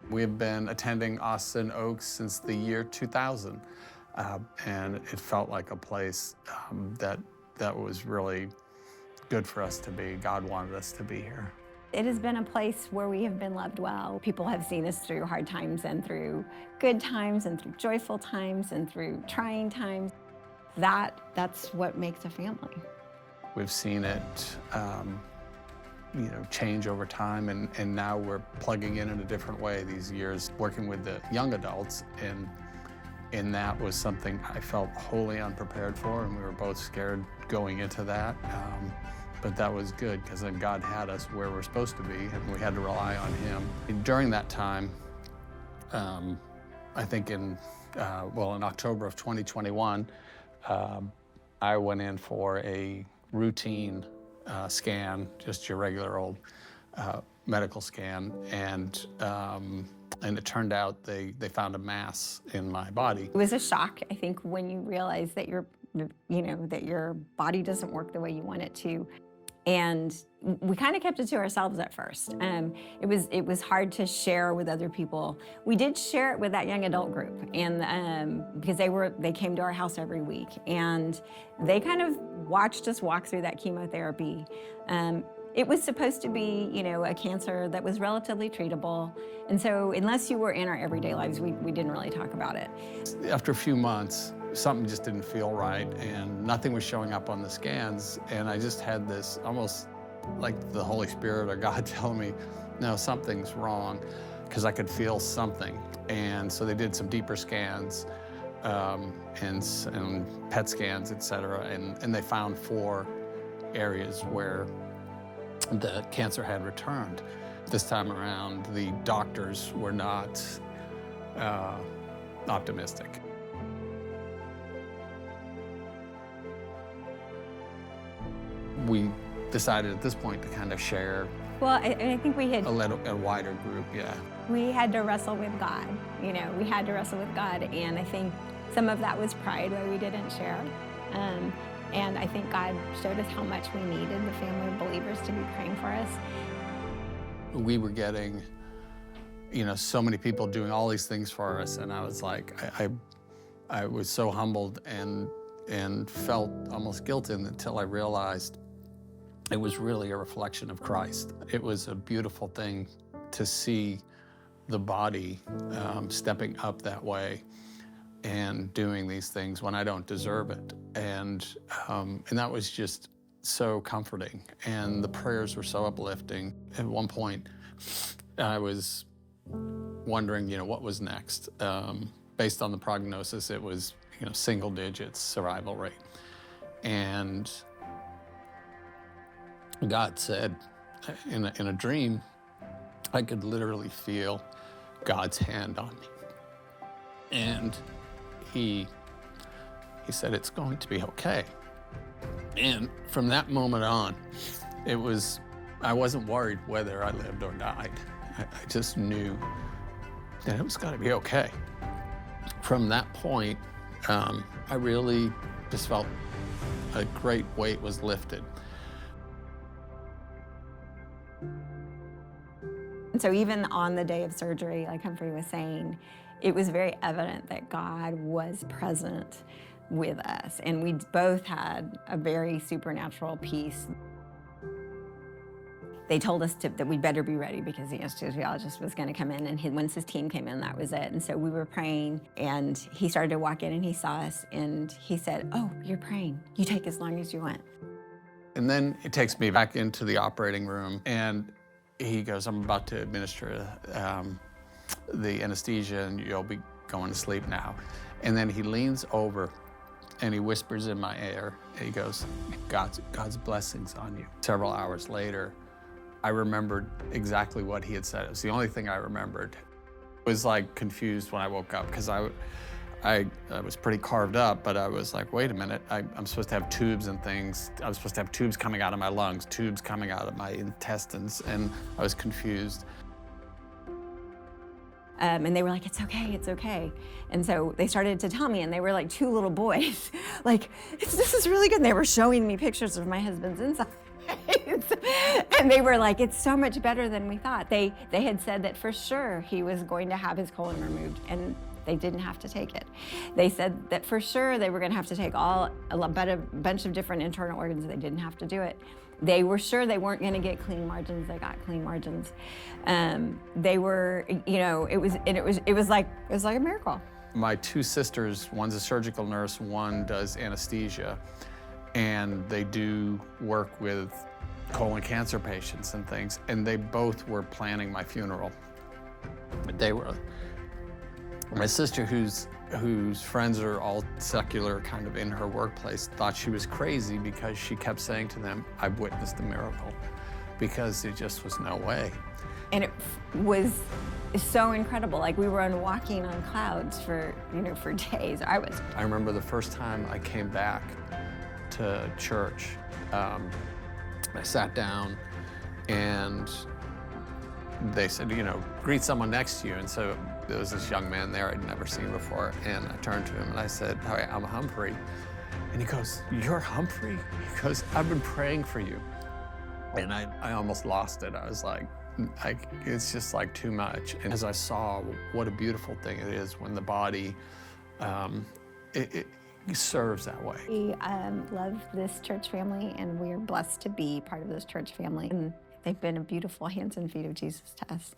We've been attending Austin Oaks since the year 2000, and it felt like a place that was really good for us to be. God wanted us to be here. It has been a place where we have been loved well. People have seen us through hard times and through good times and through joyful times and through trying times. That's what makes a family. We've seen it change over time, and now we're plugging in a different way these years, working with the young adults, and that was something I felt wholly unprepared for, and we were both scared going into that. But that was good, because then God had us where we're supposed to be, and we had to rely on Him. During that time, I think in October of 2021, I went in for a routine scan, just your regular old medical scan, and it turned out they found a mass in my body. It was a shock, I think, when you realize that that your body doesn't work the way you want it to. And we kind of kept it to ourselves at first. It was hard to share with other people. We did share it with that young adult group, and because they came to our house every week, and they kind of watched us walk through that chemotherapy. It was supposed to be, a cancer that was relatively treatable, and so unless you were in our everyday lives, we didn't really talk about it. After a few months, something just didn't feel right, and nothing was showing up on the scans, and I just had this almost like the Holy Spirit or God telling me, no, something's wrong, because I could feel something. And so they did some deeper scans and PET scans, et cetera, and they found 4 areas where the cancer had returned. This time around, the doctors were not optimistic. We decided at this point to kind of share. Well, I think we had a wider group, yeah. We had to wrestle with God. We had to wrestle with God, and I think some of that was pride why we didn't share. And I think God showed us how much we needed the family of believers to be praying for us. We were getting, so many people doing all these things for us, and I was like, I was so humbled and felt almost guilty until I realized it was really a reflection of Christ. It was a beautiful thing to see the body stepping up that way and doing these things when I don't deserve it. And that was just so comforting. And the prayers were so uplifting. At one point, I was wondering, what was next? Based on the prognosis, it was, single digits survival rate. And God said, in a dream, I could literally feel God's hand on me. And he said, it's going to be okay. And from that moment on, I wasn't worried whether I lived or died. I just knew that it was going to be okay. From that point, I really just felt a great weight was lifted. And so even on the day of surgery, like Humphrey was saying, it was very evident that God was present with us, and we both had a very supernatural peace. They told us that we'd better be ready because the anesthesiologist was going to come in, and once his team came in, that was it. And so we were praying, and he started to walk in, and he saw us, and he said, "Oh, you're praying. You take as long as you want." And then he takes me back into the operating room, and he goes, "I'm about to administer the anesthesia, and you'll be going to sleep now." And then he leans over, and he whispers in my ear, and he goes, God's blessings on you. Several hours later, I remembered exactly what he had said. It was the only thing I remembered. I was like confused when I woke up, because I was pretty carved up, but I was like, wait a minute, I'm supposed to have tubes and things. I was supposed to have tubes coming out of my lungs, tubes coming out of my intestines, and I was confused. And they were like, it's okay, it's okay. And so they started to tell me, and they were like 2 little boys, like, this is really good. And they were showing me pictures of my husband's insides. And they were like, it's so much better than we thought. They had said that for sure he was going to have his colon removed, and they didn't have to take it. They said that for sure they were going to have to take a bunch of different internal organs. They didn't have to do it. They were sure they weren't going to get clean margins. They got clean margins. They were, it was like a miracle. My two sisters, one's a surgical nurse, one does anesthesia, and they do work with colon cancer patients and things, and they both were planning my funeral. My sister, whose friends are all secular, kind of in her workplace, thought she was crazy because she kept saying to them, I've witnessed a miracle, because there just was no way. And it was so incredible. Like, we were walking on clouds for days. I remember the first time I came back to church, I sat down and they said, greet someone next to you. And so there was this young man there I'd never seen before. And I turned to him and I said, hi, I'm Humphrey. And he goes, you're Humphrey? He goes, I've been praying for you. And I almost lost it. I was like, it's just like too much. And as I saw what a beautiful thing it is when the body, it serves that way. We love this church family, and we're blessed to be part of this church family. And they've been a beautiful hands and feet of Jesus to us.